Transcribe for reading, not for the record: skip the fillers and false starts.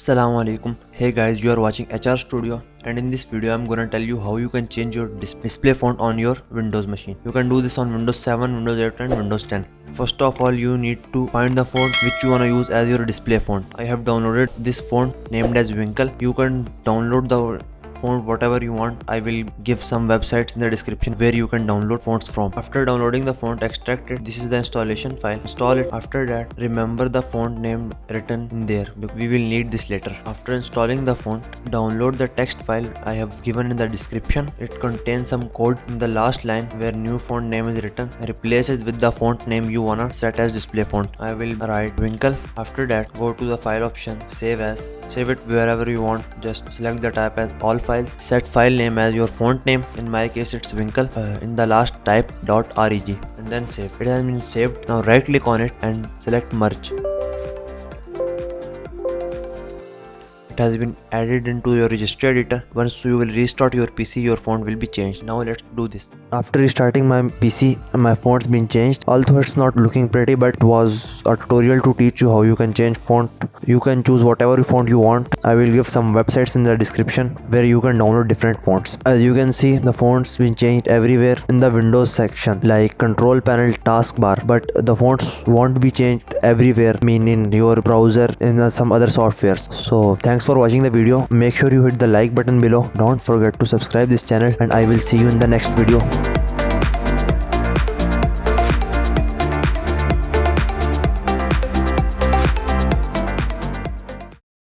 Assalamu alaikum. Hey guys, you are watching HR Studio, and in this video I'm gonna tell you how you can change your display font on your Windows machine. You can do this on Windows 7, Windows 8 and Windows 10. First of all, you need to find the font which you wanna use as your display font. I have downloaded this font named as Winkle. You can download the font whatever you want. I will give some websites in the description where you can download fonts from. After downloading the font, extract it. This is the installation file. Install it. After that, remember the font name written in there because we will need this later. After installing the font, download the text file I have given in the description. It contains some code. In the last line where new font name is written, replace it with the font name you wanna set as display font. I will write Winkle. After that, go to the file option, save as. Save it wherever you want. Just select the type as all files. Set file name as your font name. In my case, it's Winkle. In the last, type .reg and then save. It has been saved. Now right click on it and select merge. It has been added into your registry editor. Once you will restart your PC, your font will be changed. Now let's do this. After restarting my PC, my font's been changed. Although it's not looking pretty, but it was a tutorial to teach you how you can change font. You can choose whatever font you want. I will give some websites in the description where you can download different fonts. As you can see, the fonts been changed everywhere in the Windows section, like control panel, taskbar, but the fonts won't be changed everywhere, meaning in your browser in some other softwares. So thanks for watching the video. Make sure you hit the like button below. Don't forget to subscribe this channel, and I will see you in the next video.